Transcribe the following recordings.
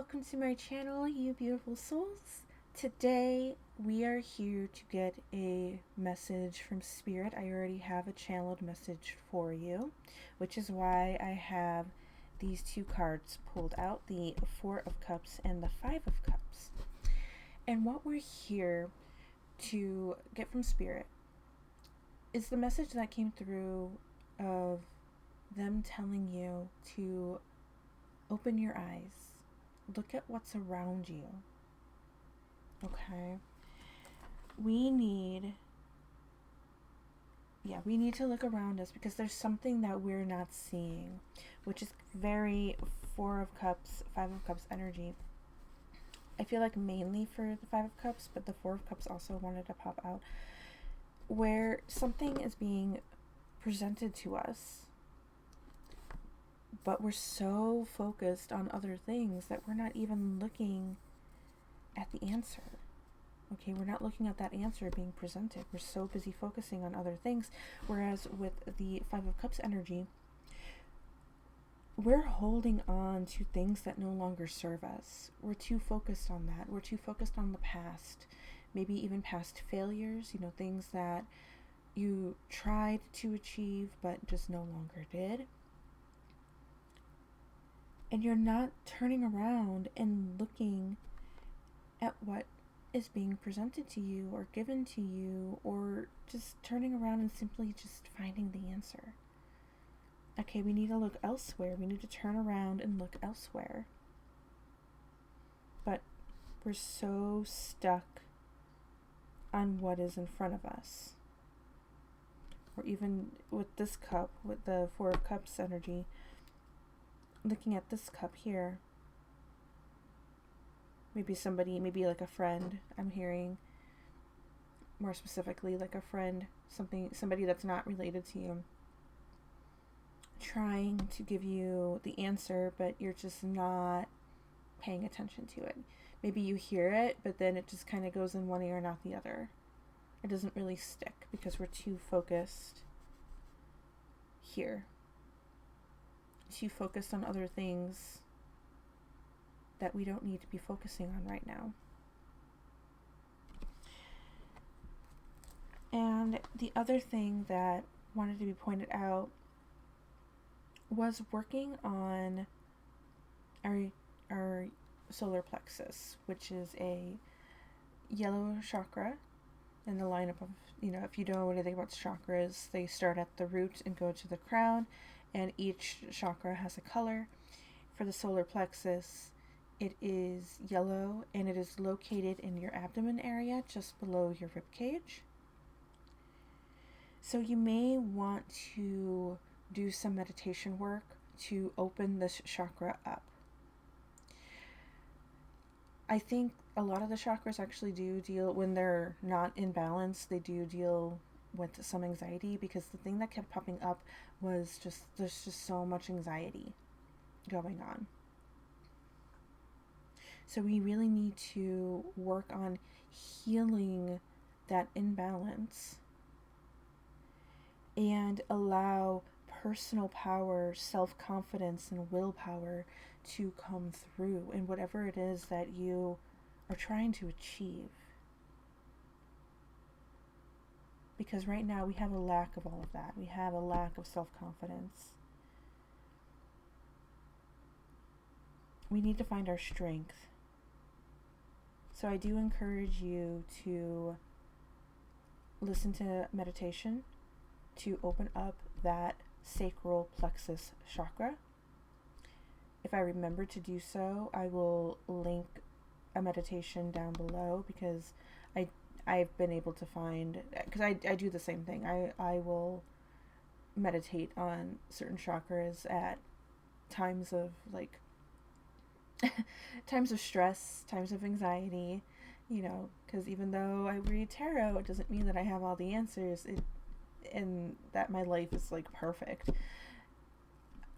welcome to my channel, you beautiful souls. Today we are here to get a message from Spirit. I already have a channeled message for you, which is why I have these two cards pulled out, the Four of Cups and the Five of Cups. And what we're here to get from Spirit is the message that came through of them telling you to open your eyes. Look at what's around you. Okay? We need to look around us because there's something that we're not seeing, which is very Four of Cups, Five of Cups energy. I feel like mainly for the Five of Cups, but the Four of Cups also wanted to pop out, where something is being presented to us, but we're so focused on other things that we're not even looking at the answer. Okay, we're not looking at that answer being presented. We're so busy focusing on other things. Whereas with the Five of Cups energy, we're holding on to things that no longer serve us. We're too focused on that. We're too focused on the past. Maybe even past failures, things that you tried to achieve but just no longer did. And you're not turning around and looking at what is being presented to you or given to you, or just turning around and simply just finding the answer. Okay, we need to look elsewhere. We need to turn around and look elsewhere. But we're so stuck on what is in front of us. Or even with this cup, with the Four of Cups energy, looking at this cup here. Maybe like a friend, I'm hearing more specifically like a friend, somebody that's not related to you, trying to give you the answer, but you're just not paying attention to it. Maybe you hear it, but then it just kind of goes in one ear, not the other. It doesn't really stick because we're too focused here. Too focused on other things that we don't need to be focusing on right now. And the other thing that wanted to be pointed out was working on our solar plexus, which is a yellow chakra in the lineup of, if you know anything about chakras, they start at the root and go to the crown, and each chakra has a color. For the solar plexus, it is yellow, and it is located in your abdomen area, just below your rib cage. So you may want to do some meditation work to open this chakra up. I think a lot of the chakras actually do deal, when they're not in balance, they do deal with some anxiety, because the thing that kept popping up was there's just so much anxiety going on. So we really need to work on healing that imbalance and allow personal power, self-confidence, and willpower to come through in whatever it is that you are trying to achieve. Because right now we have a lack of all of that. We have a lack of self-confidence. We need to find our strength. So I do encourage you to listen to meditation to open up that sacral plexus chakra. If I remember to do so, I will link a meditation down below, because I've been able to find, because I do the same thing. I will meditate on certain chakras at times of times of stress, times of anxiety, because even though I read tarot, it doesn't mean that I have all the answers and that my life is perfect.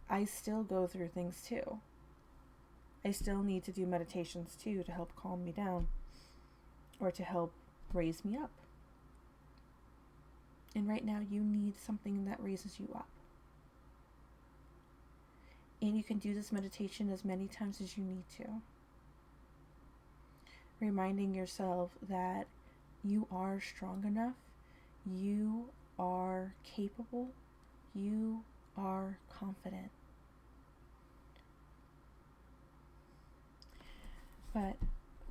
I still go through things too. I still need to do meditations too to help calm me down or to help raise me up. And right now you need something that raises you up. And you can do this meditation as many times as you need to. reminding yourself that you are strong enough, you are capable, you are confident. But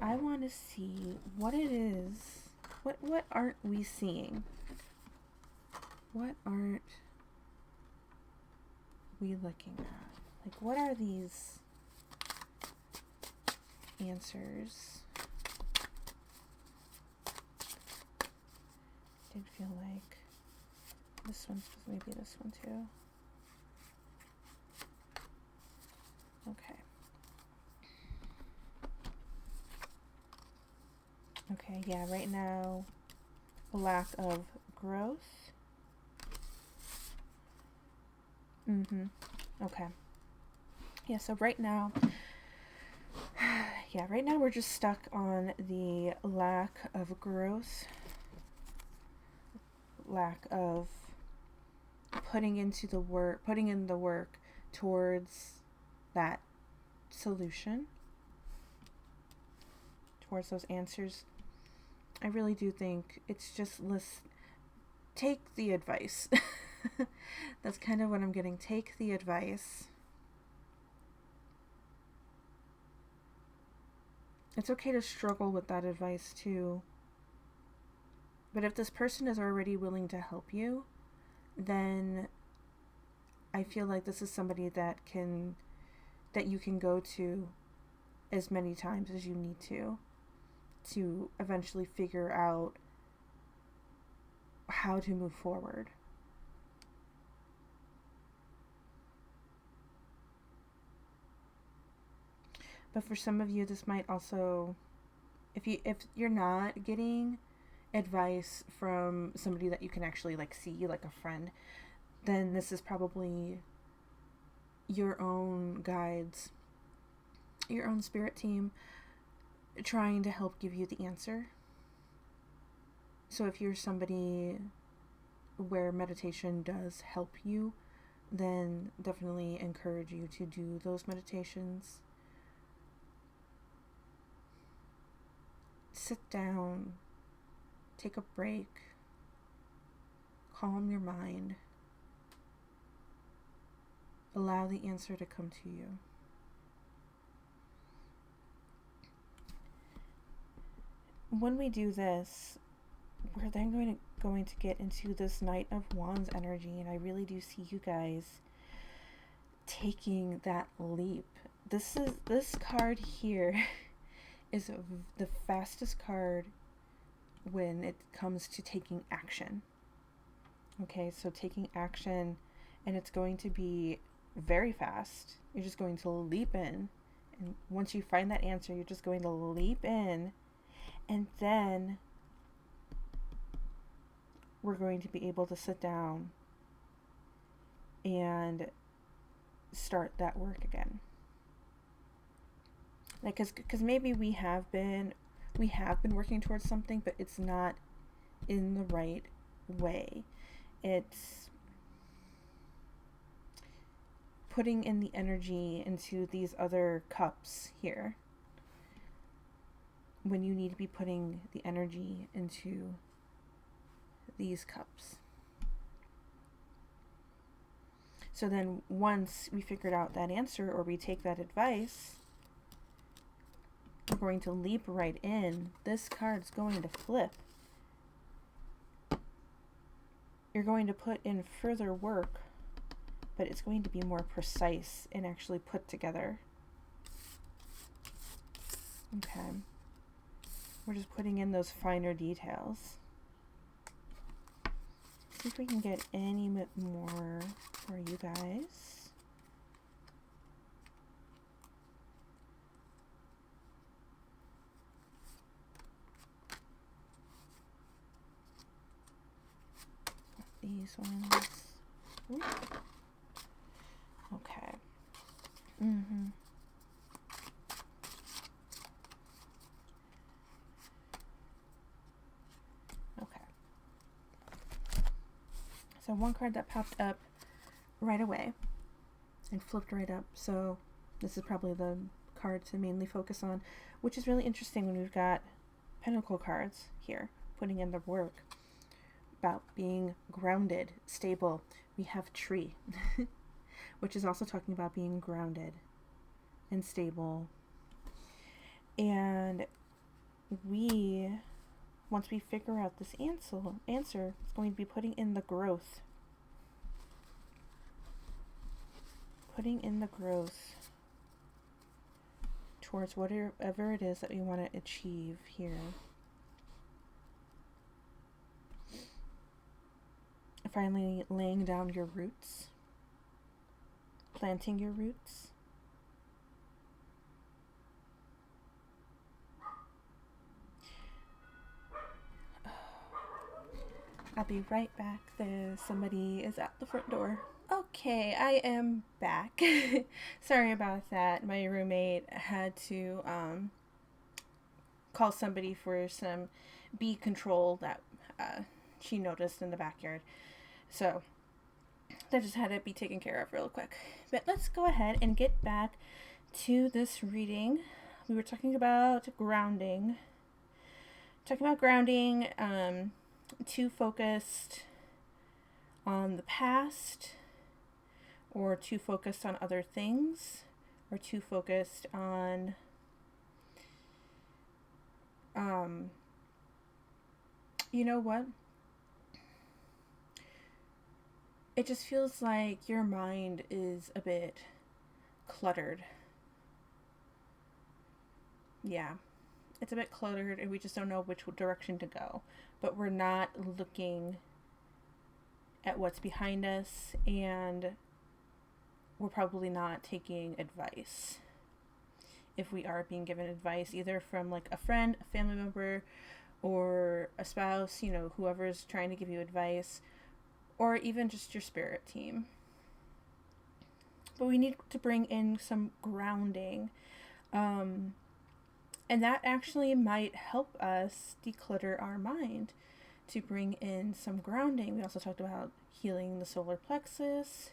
I want to see what it is. What aren't we seeing? What aren't we looking at? Like, what are these answers? I did feel like this one's maybe this one too. Okay. Okay, yeah, right now, lack of growth. Okay. Yeah, so right now, we're just stuck on the lack of growth, lack of putting in the work towards that solution, towards those answers. I really do think it's just take the advice. That's kind of what I'm getting. Take the advice. It's okay to struggle with that advice too. But if this person is already willing to help you, then I feel like this is somebody that you can go to as many times as you need to eventually figure out how to move forward. But for some of you, this might also, if you're not getting advice from somebody that you can actually like see, like a friend, then this is probably your own guides, your own spirit team trying to help give you the answer. So if you're somebody where meditation does help you, then definitely encourage you to do those meditations. Sit down, take a break, calm your mind, allow the answer to come to you. When we do this, we're then going to get into this Knight of Wands energy, and I really do see you guys taking that leap. This card here is the fastest card when it comes to taking action. Okay, so taking action, and it's going to be very fast. You're just going to leap in, and once you find that answer, you're just going to leap in, and then we're going to be able to sit down and start that work again. Like, because maybe we have been working towards something, but it's not in the right way. It's putting in the energy into these other cups here, when you need to be putting the energy into these cups. So then once we figured out that answer, or we take that advice, we're going to leap right in. This card's going to flip. You're going to put in further work, but it's going to be more precise and actually put together. Okay. We're just putting in those finer details. See if we can get any bit more for you guys. These ones. Ooh. Okay. Okay. So one card that popped up right away and flipped right up. So this is probably the card to mainly focus on, which is really interesting when we've got Pentacle cards here, putting in the work about being grounded, stable. We have Tree, which is also talking about being grounded and stable. And once we figure out this answer, it's going to be putting in the growth. Putting in the growth towards whatever it is that we want to achieve here. Finally, laying down your roots, planting your roots. I'll be right back. Somebody is at the front door. Okay, I am back. Sorry about that. My roommate had to call somebody for some bee control that she noticed in the backyard. So that just had to be taken care of real quick. But let's go ahead and get back to this reading. We were talking about grounding. Too focused on the past, or too focused on other things, or too focused on you know what? It just feels like your mind is a bit cluttered. Yeah. It's a bit cluttered and we just don't know which direction to go. But we're not looking at what's behind us, and we're probably not taking advice. If we are being given advice, either from like a friend, a family member, or a spouse, whoever's trying to give you advice, or even just your spirit team. But we need to bring in some grounding. And that actually might help us declutter our mind, to bring in some grounding. We also talked about healing the solar plexus.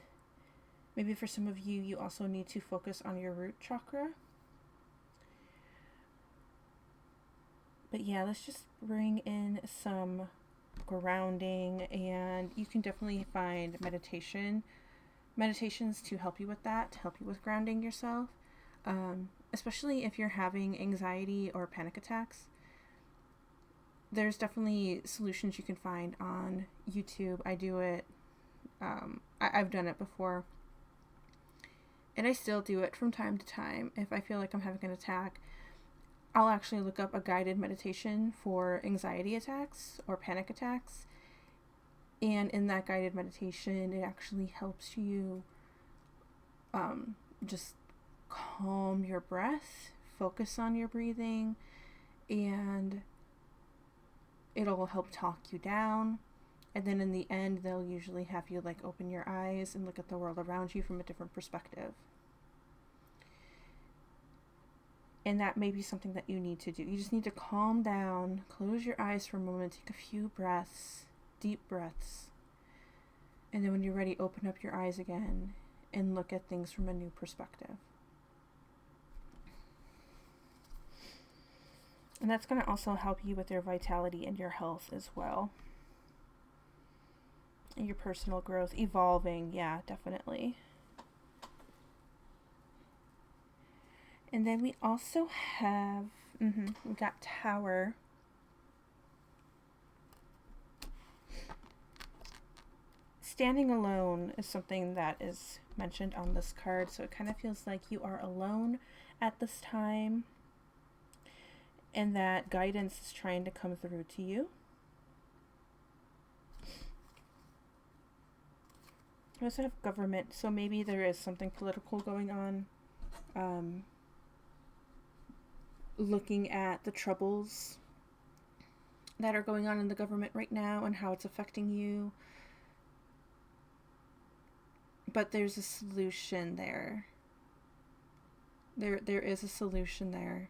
Maybe for some of you, you also need to focus on your root chakra. But yeah, let's just bring in some grounding, and you can definitely find meditations to help you with that, to help you with grounding yourself. Especially if you're having anxiety or panic attacks. There's definitely solutions you can find on YouTube. I do it. I've done it before. And I still do it from time to time. If I feel like I'm having an attack, I'll actually look up a guided meditation for anxiety attacks or panic attacks. And in that guided meditation, it actually helps you just calm your breath, focus on your breathing, and it'll help talk you down. And then in the end, they'll usually have you like open your eyes and look at the world around you from a different perspective. And that may be something that you need to do. You just need to calm down, close your eyes for a moment, take a few breaths, deep breaths. And then when you're ready, open up your eyes again and look at things from a new perspective. And that's going to also help you with your vitality and your health as well. And your personal growth, evolving, yeah, definitely. And then we also have, we got Tower. Standing alone is something that is mentioned on this card, so it kind of feels like you are alone at this time, and that guidance is trying to come through to you. We also have government, so maybe there is something political going on. Looking at the troubles that are going on in the government right now and how it's affecting you. But there's a solution there. There is a solution there.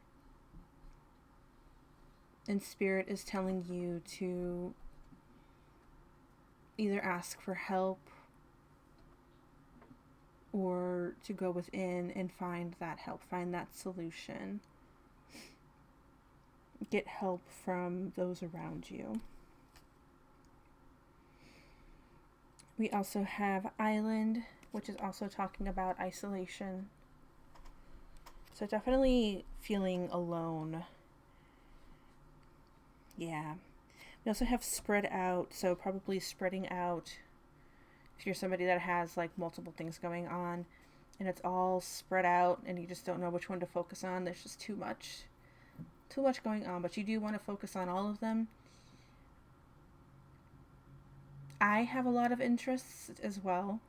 And Spirit is telling you to either ask for help or to go within and find that help, find that solution. Get help from those around you. We also have Island, which is also talking about isolation. So definitely feeling alone. Yeah. We also have Spread Out, so probably spreading out. If you're somebody that has like multiple things going on and it's all spread out and you just don't know which one to focus on, there's just too much going on, but you do want to focus on all of them. I have a lot of interests as well,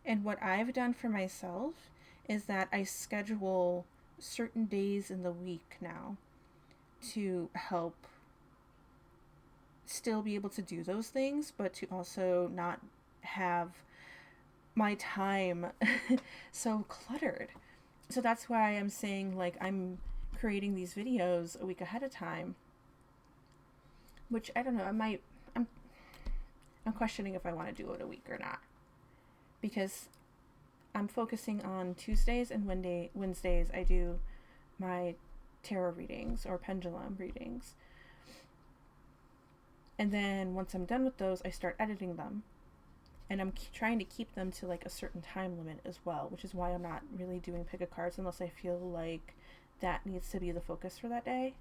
and what I've done for myself is that I schedule certain days in the week now to help still be able to do those things, but to also not have my time so cluttered. So that's why I'm saying, like, I'm creating these videos a week ahead of time, which I don't know, I'm questioning if I want to do it a week or not, because I'm focusing on Tuesdays and Wednesdays I do my tarot readings or pendulum readings. And then once I'm done with those, I start editing them. And I'm trying to keep them to like a certain time limit as well, which is why I'm not really doing pick a cards unless I feel like that needs to be the focus for that day.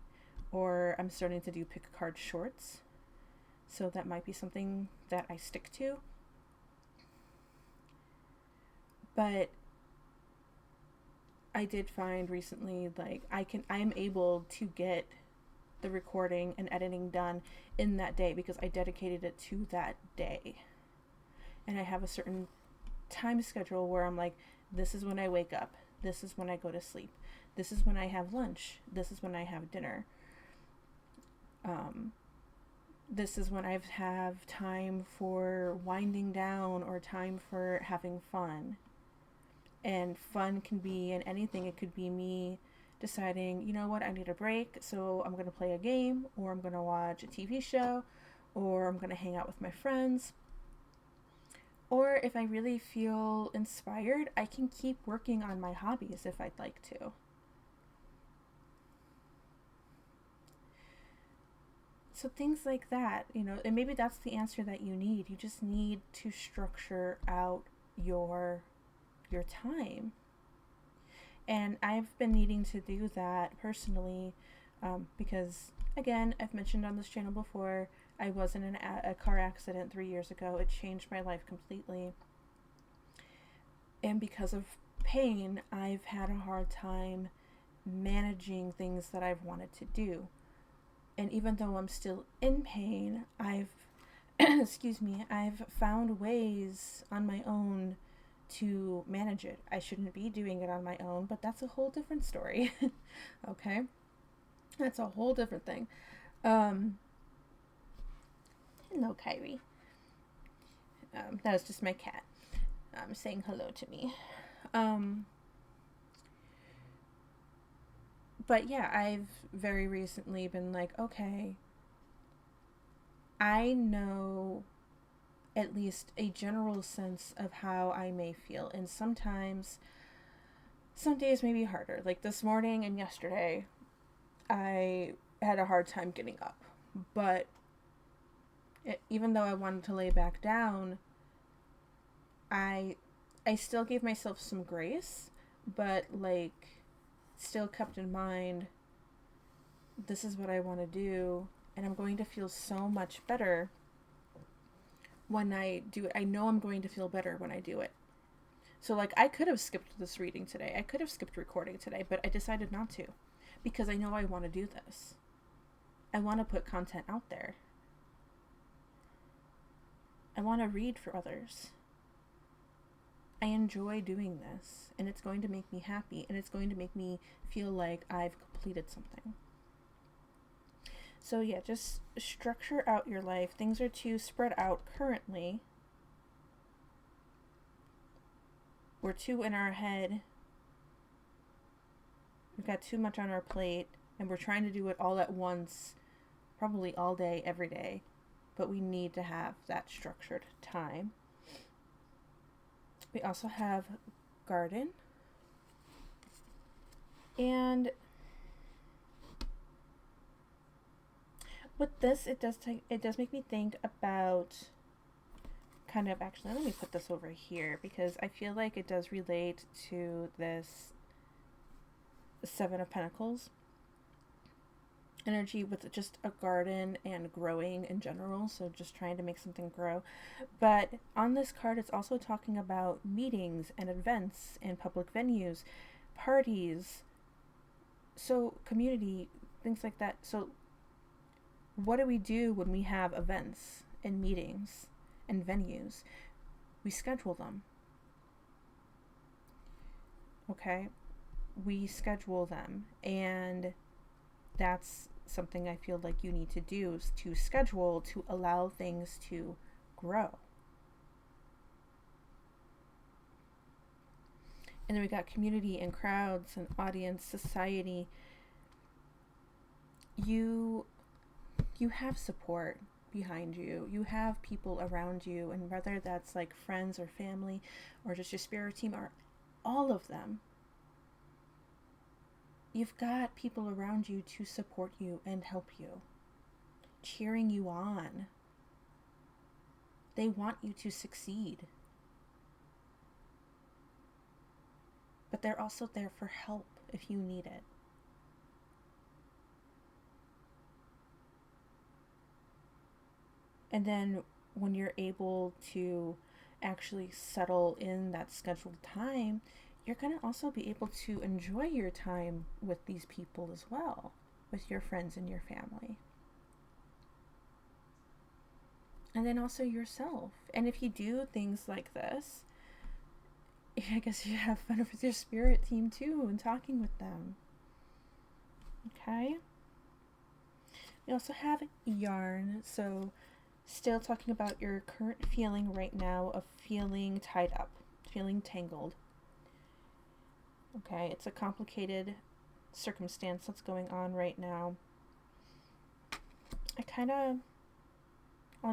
Or I'm starting to do pick a card shorts. So that might be something that I stick to. But I did find recently, like, I'm able to get the recording and editing done in that day because I dedicated it to that day. And I have a certain time schedule where I'm like, this is when I wake up, this is when I go to sleep, this is when I have lunch, this is when I have dinner, this is when I have time for winding down or time for having fun. And fun can be in anything. It could be me deciding, you know what, I need a break, so I'm going to play a game, or I'm going to watch a TV show, or I'm going to hang out with my friends. Or if I really feel inspired, I can keep working on my hobbies if I'd like to. So things like that, you know, and maybe that's the answer that you need. You just need to structure out your time. And I've been needing to do that personally because, again, I've mentioned on this channel before, I was in a car accident 3 years ago. It changed my life completely. And because of pain, I've had a hard time managing things that I've wanted to do. And even though I'm still in pain, I've I've found ways on my own to manage it. I shouldn't be doing it on my own, but that's a whole different story. Okay? That's a whole different thing. Hello, Kyrie. That was just my cat saying hello to me. But yeah, I've very recently been like, okay, I know at least a general sense of how I may feel. And sometimes, some days may be harder. Like this morning and yesterday, I had a hard time getting up. But even though I wanted to lay back down, I still gave myself some grace, but like still kept in mind, this is what I want to do, and I'm going to feel so much better when I do it. I know I'm going to feel better when I do it. So like I could have skipped this reading today. I could have skipped recording today, but I decided not to because I know I want to do this. I want to put content out there. I want to read for others. I enjoy doing this, and it's going to make me happy, and it's going to make me feel like I've completed something. So yeah, just structure out your life. Things are too spread out currently. We're too in our head. We've got too much on our plate, and we're trying to do it all at once, probably all day, every day. But we need to have that structured time. We also have garden. And with this, it does make me think about kind of, actually, let me put this over here because I feel like it does relate to this Seven of Pentacles energy with just a garden and growing in general, so just trying to make something grow. But on this card, it's also talking about meetings and events and public venues, parties, so community, things like that. So what do we do when we have events and meetings and venues? We schedule them. Okay? We schedule them, and that's something I feel like you need to do, is to schedule to allow things to grow. And then we got community and crowds and audience, society. You have support behind you. You have people around you, and whether that's like friends or family or just your spirit team or all of them, you've got people around you to support you and help you, cheering you on. They want you to succeed. But they're also there for help if you need it. And then when you're able to actually settle in that scheduled time, you're going to also be able to enjoy your time with these people as well, with your friends and your family. And then also yourself. And if you do things like this, I guess you have fun with your spirit team too and talking with them. Okay? We also have yarn. So still talking about your current feeling right now of feeling tied up, feeling tangled. Okay, it's a complicated circumstance that's going on right now.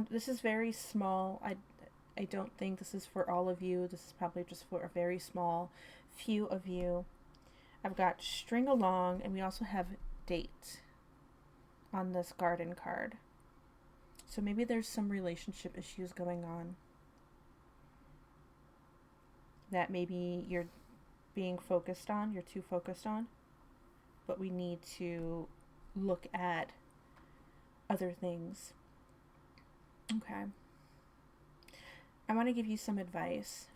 This is very small. I don't think this is for all of you. This is probably just for a very small few of you. I've got string along, and we also have date on this garden card. So maybe there's some relationship issues going on that maybe you're being focused on, you're too focused on, but we need to look at other things. Okay. I want to give you some advice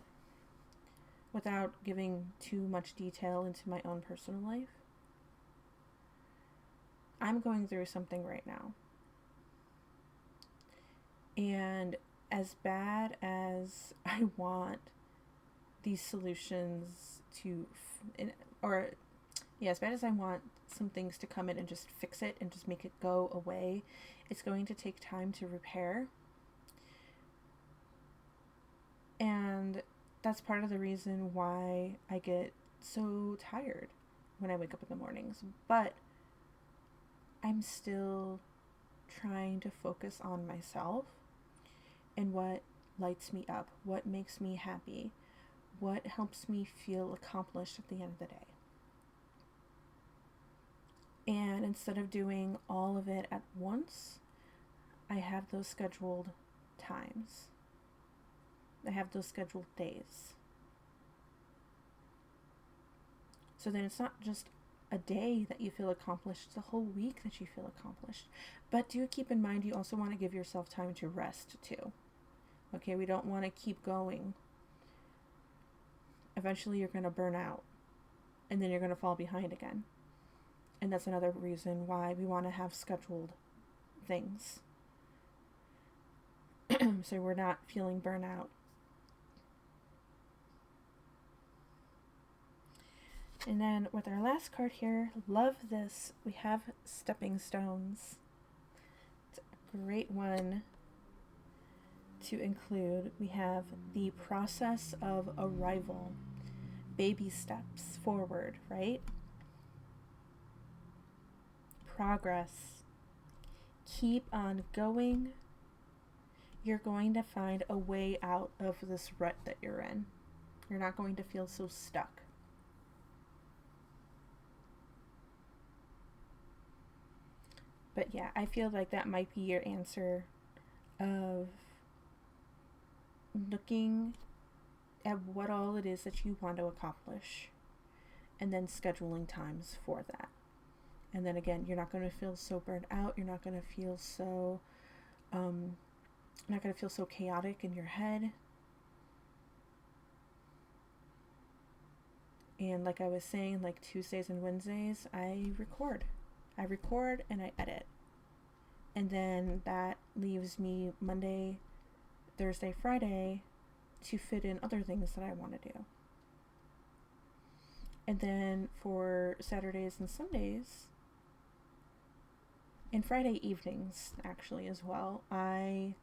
without giving too much detail into my own personal life. I'm going through something right now. And as bad as I want these solutions as bad as I want some things to come in and just fix it and just make it go away, it's going to take time to repair. And that's part of the reason why I get so tired when I wake up in the mornings. But I'm still trying to focus on myself and what lights me up, what makes me happy, what helps me feel accomplished at the end of the day. And instead of doing all of it at once, I have those scheduled times. I have those scheduled days. So then it's not just a day that you feel accomplished, it's a whole week that you feel accomplished. But do keep in mind, you also want to give yourself time to rest too. Okay, we don't want to keep going. Eventually you're going to burn out, and then you're going to fall behind again. And that's another reason why we want to have scheduled things. So we're not feeling burnout. And then with our last card here, love this, we have stepping stones. It's a great one to include. We have the process of arrival, baby steps forward, right? Progress. Keep on going. You're going to find a way out of this rut that you're in. You're not going to feel so stuck. But yeah, I feel like that might be your answer of looking at what all it is that you want to accomplish and then scheduling times for that. And then again, you're not going to feel so burnt out. You're not going to feel so not going to feel so chaotic in your head. And like I was saying, like Tuesdays and Wednesdays, I record. I record and I edit. And then that leaves me Monday, Thursday, Friday to fit in other things that I want to do. And then for Saturdays and Sundays, and Friday evenings actually as well, I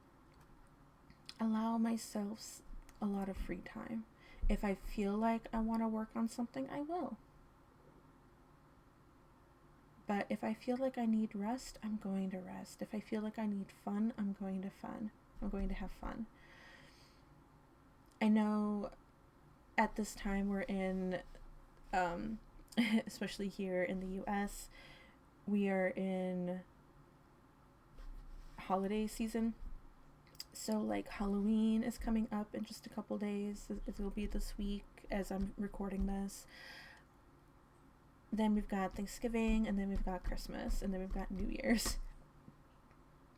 allow myself a lot of free time. If I feel like I want to work on something, I will. But if I feel like I need rest, I'm going to rest. If I feel like I need fun, I'm going to have fun. I know at this time we're in, especially here in the US, we are in holiday season. So like Halloween is coming up in just a couple days. It will be this week as I'm recording this. Then we've got Thanksgiving, and then we've got Christmas, and then we've got New Year's.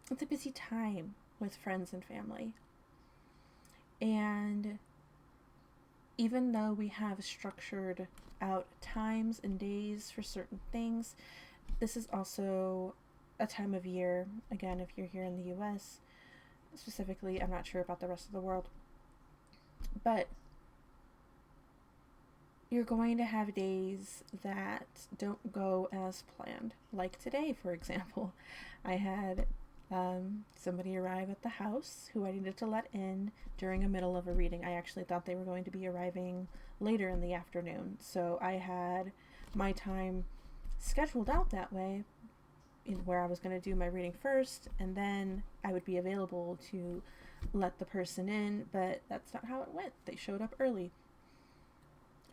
It's a busy time with friends and family. And even though we have structured out times and days for certain things, this is also a time of year, again, if you're here in the US, specifically, I'm not sure about the rest of the world, but you're going to have days that don't go as planned. Like today, for example, I had somebody arrive at the house who I needed to let in during the middle of a reading. I actually thought they were going to be arriving later in the afternoon, so I had my time scheduled out that way, where I was going to do my reading first, and then I would be available to let the person in, but that's not how it went. They showed up early.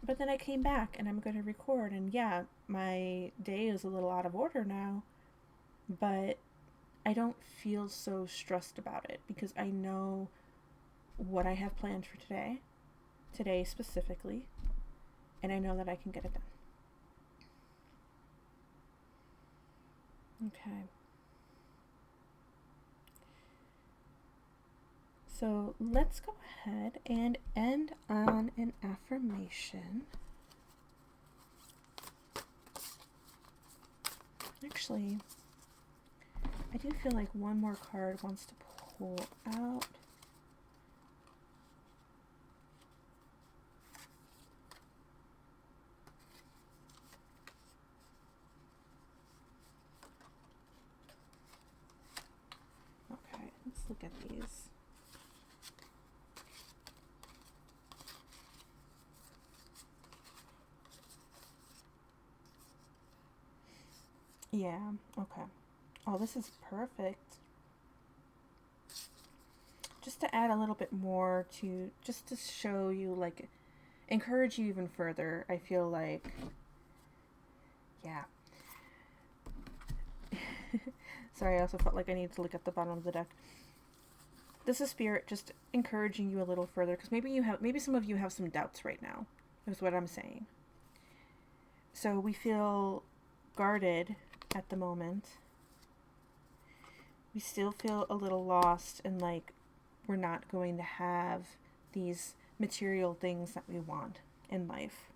But then I came back and I'm going to record, and yeah, my day is a little out of order now, but I don't feel so stressed about it because I know what I have planned for today specifically, and I know that I can get it done. Okay. So let's go ahead and end on an affirmation. Actually, I do feel like one more card wants to pull out. Okay, let's look at these. Yeah, okay. Oh, this is perfect. Just to add a little bit more just to show you, like, encourage you even further, I feel like, yeah. Sorry, I also felt like I needed to look at the bottom of the deck. This is Spirit just encouraging you a little further, because maybe some of you have some doubts right now, is what I'm saying. So we feel guarded at the moment. We still feel a little lost, and like we're not going to have these material things that we want in life.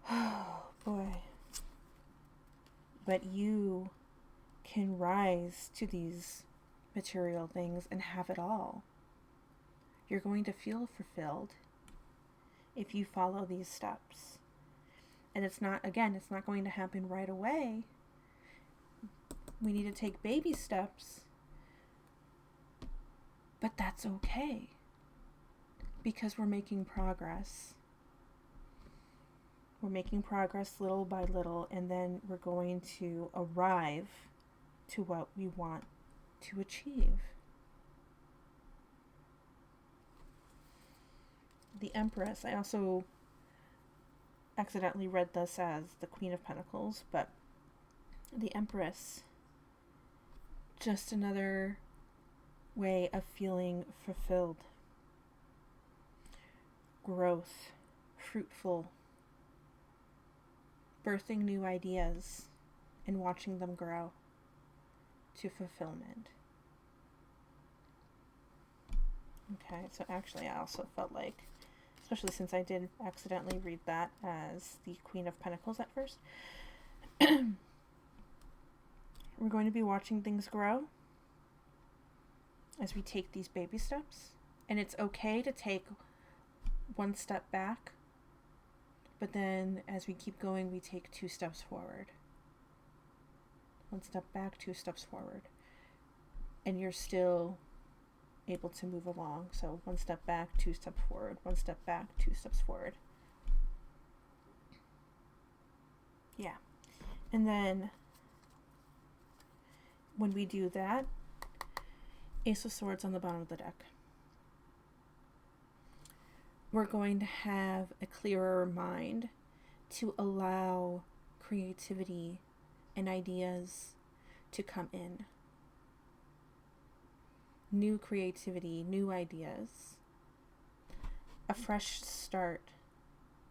Oh boy. But you can rise to these material things and have it all. You're going to feel fulfilled if you follow these steps. And it's not going to happen right away. We need to take baby steps. But that's okay. Because we're making progress. We're making progress little by little, and then we're going to arrive to what we want to achieve. The Empress, I also accidentally read this as the Queen of Pentacles, but the Empress, just another way of feeling fulfilled, growth, fruitful, birthing new ideas and watching them grow to fulfillment. Okay, so actually I also felt like, especially since I did accidentally read that as the Queen of Pentacles at first, we're going to be watching things grow as we take these baby steps. And it's okay to take one step back, but then as we keep going, we take 2 steps forward. 1 step back, 2 steps forward. And you're still able to move along. So 1 step back, 2 steps forward, 1 step back, 2 steps forward. Yeah. And then when we do that, Ace of Swords on the bottom of the deck. We're going to have a clearer mind to allow creativity and ideas to come in. New creativity, new ideas. A fresh start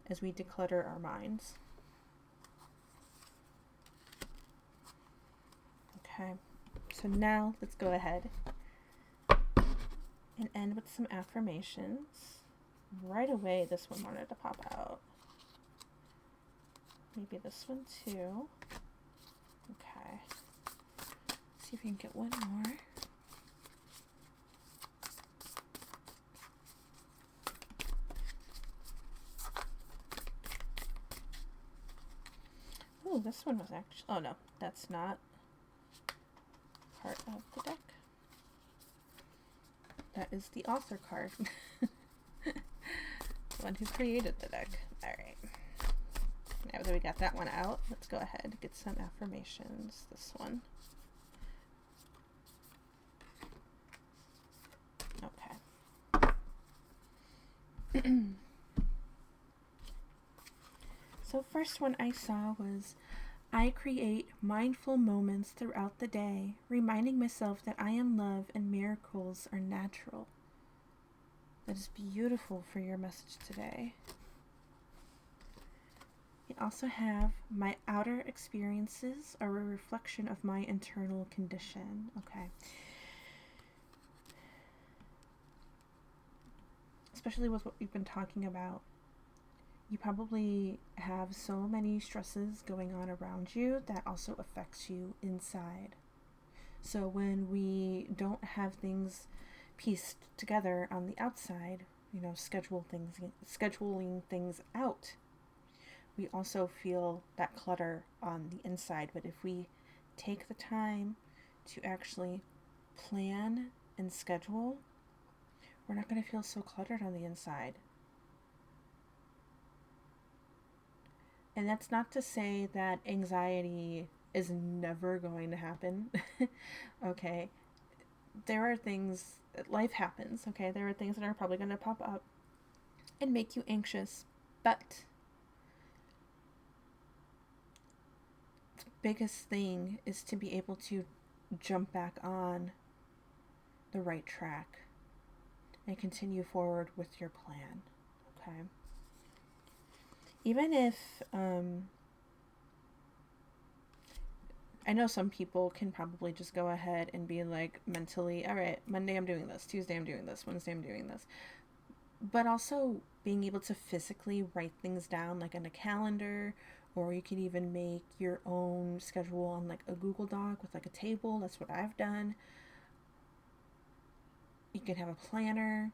as we declutter our minds. Okay, so now let's go ahead and end with some affirmations. Right away, this one wanted to pop out. Maybe this one too. Okay. See if we can get one more. Oh, this one was actually... Oh, no. That's not part of the deck. That is the author card. The one who created the deck. Alright. Now that we got that one out, let's go ahead and get some affirmations. This one. Okay. So first one I saw was, I create mindful moments throughout the day, reminding myself that I am love and miracles are natural. That is beautiful for your message today. You also have, my outer experiences are a reflection of my internal condition. Okay. Especially with what we've been talking about. You probably have so many stresses going on around you that also affects you inside. So when we don't have things pieced together on the outside, you know, scheduling things out, we also feel that clutter on the inside. But if we take the time to actually plan and schedule, we're not going to feel so cluttered on the inside. And that's not to say that anxiety is never going to happen. Okay. There are things, life happens, okay? There are things that are probably going to pop up and make you anxious. But the biggest thing is to be able to jump back on the right track and continue forward with your plan, okay? Even if, I know some people can probably just go ahead and be like mentally, all right, Monday I'm doing this, Tuesday I'm doing this, Wednesday I'm doing this. But also being able to physically write things down, like in a calendar, or you could even make your own schedule on like a Google Doc with like a table. That's what I've done. You can have a planner.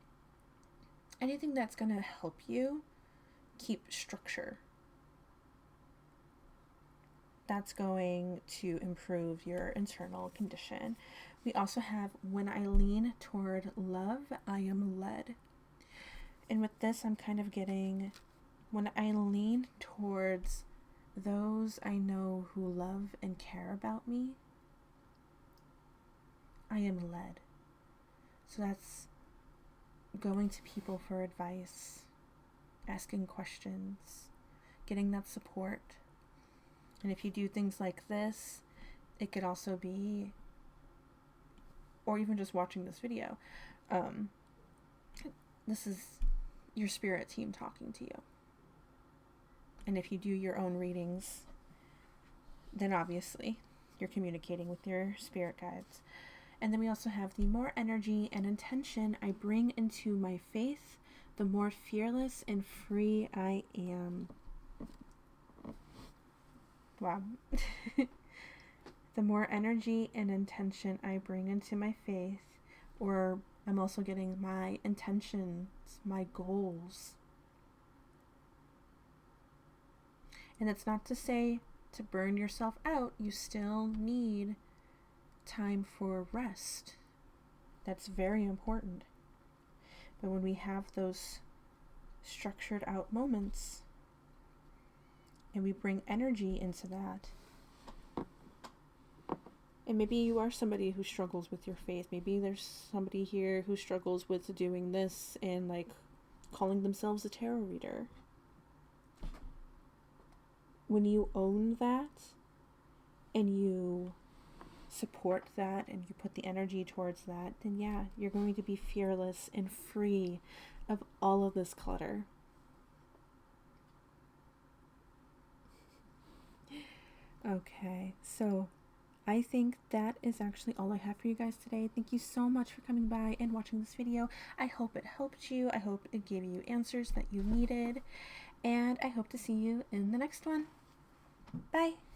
Anything that's going to help you keep structure. That's going to improve your internal condition. We also have, when I lean toward love, I am led. And with this, I'm kind of getting, when I lean towards those I know who love and care about me, I am led. So that's going to people for advice, asking questions, getting that support. And if you do things like this, it could also be, or even just watching this video, this is your spirit team talking to you. And if you do your own readings, then obviously you're communicating with your spirit guides. And then we also have the more energy and intention I bring into my faith, the more fearless and free I am. Wow. The more energy and intention I bring into my faith, or I'm also getting my intentions, my goals. And it's not to say to burn yourself out. You still need time for rest. That's very important. But when we have those structured out moments and we bring energy into that, and maybe you are somebody who struggles with your faith. Maybe there's somebody here who struggles with doing this and like calling themselves a tarot reader. When you own that and you support that and you put the energy towards that, then yeah, you're going to be fearless and free of all of this clutter. Okay, so I think that is actually all I have for you guys today. Thank you so much for coming by and watching this video. I hope it helped you. I hope it gave you answers that you needed. And I hope to see you in the next one. Bye!